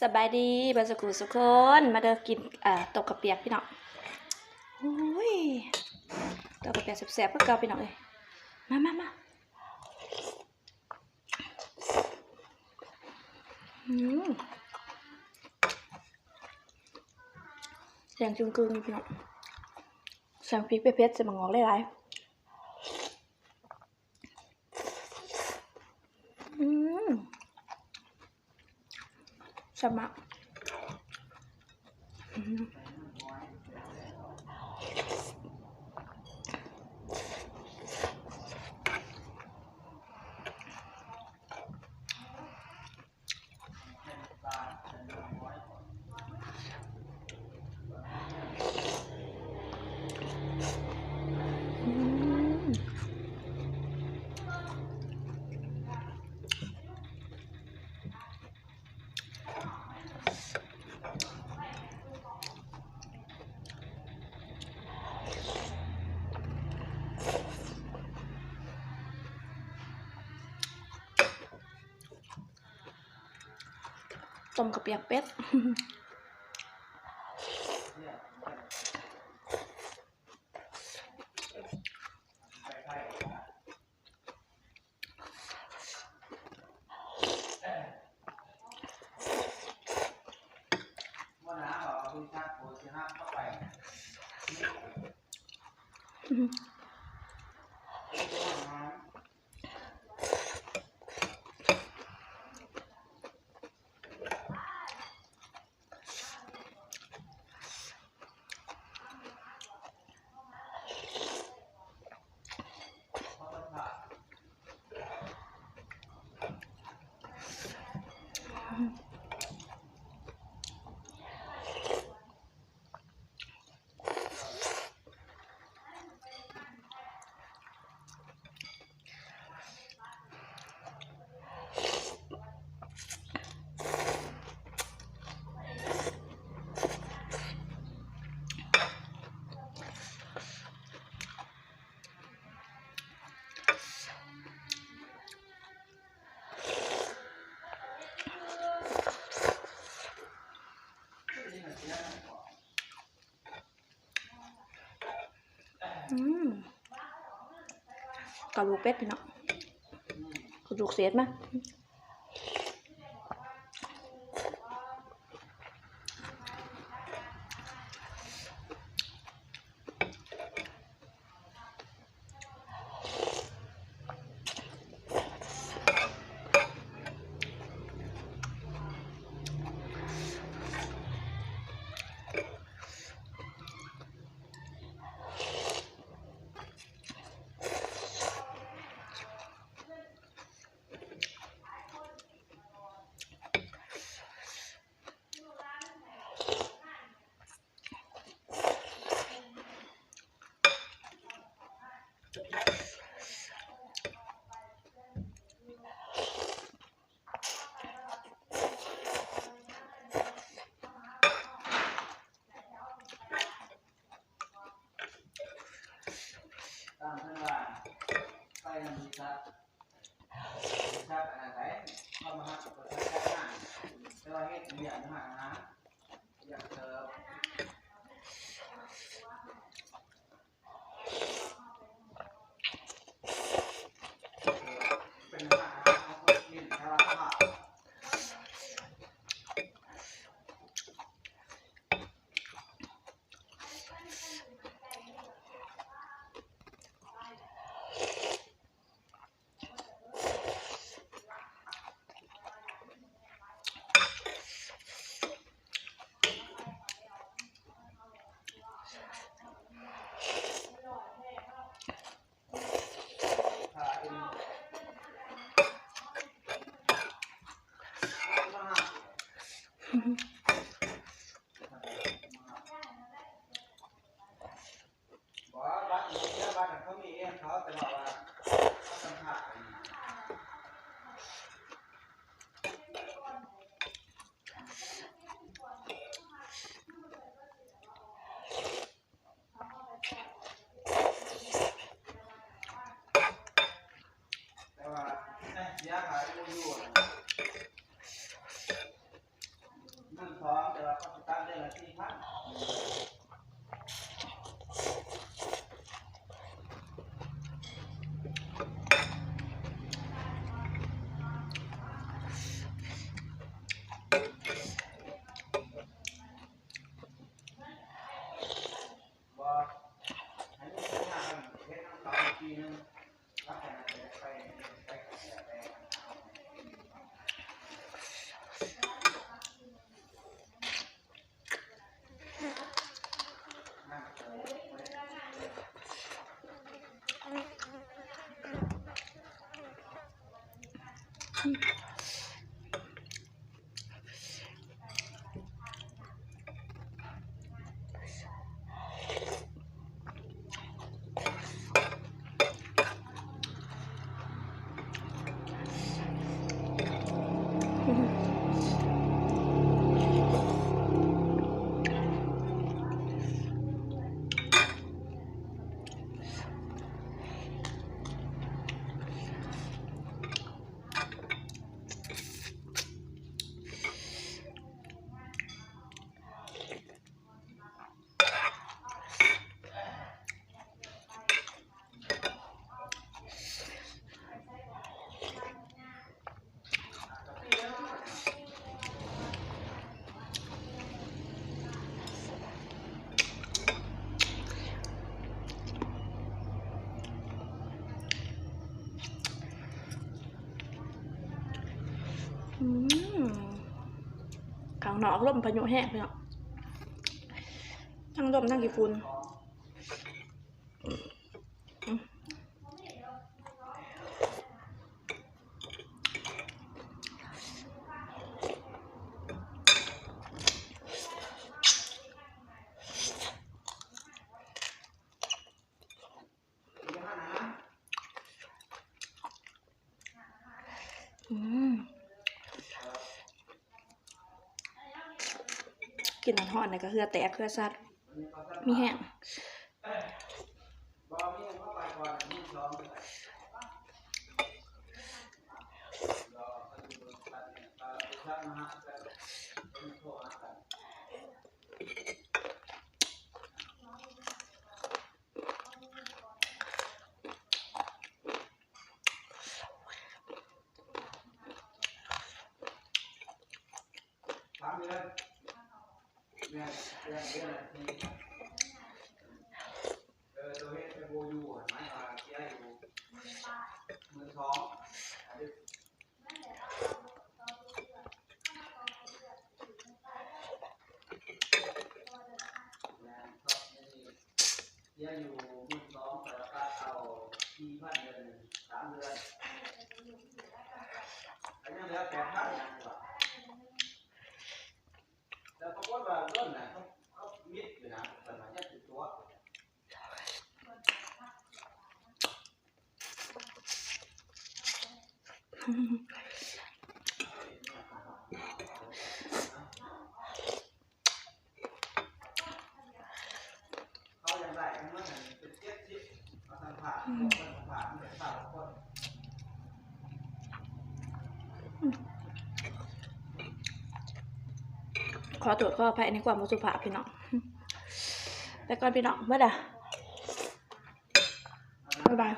สบายดีบรรสกุลสุคนมาเดินกินตกกระเปียกพี่น้องโอ้ยตกกระเปียกแสบๆเพื่อเกาพี่น้องเลยมาแสงจุงกึงพี่น้องแสงพริกเพชรจะมางอกหลายๆสมัครต้มกระเปียกเป็ดกระดูกเป็ดพี่น้องกระดูกเสียดมั้ย นอกร่มพายุแห้งพี่น้องทั้งร่มทั้งกี่ฝุ่นกินห่อนๆนี่ก็เหือแตกเหือซัดมีแห้งอยู่12แต่ราคาเอา4,000เดือน3 เดือนอันนี้แล้ว8,000อย่างกว่าแล้วปรากฏว่าเงินน่ะเขามิดอยู่นะประมาณ20ตัวเขายังได้ทั้งหมดเป็น70มาสัมผัสคนสัมผัสมันเป็น3 คน ขอตรวจข้อภัยในความมุสุภาพพี่น้องไปก่อนพี่น้องเมื่อใดบ๊ายบาย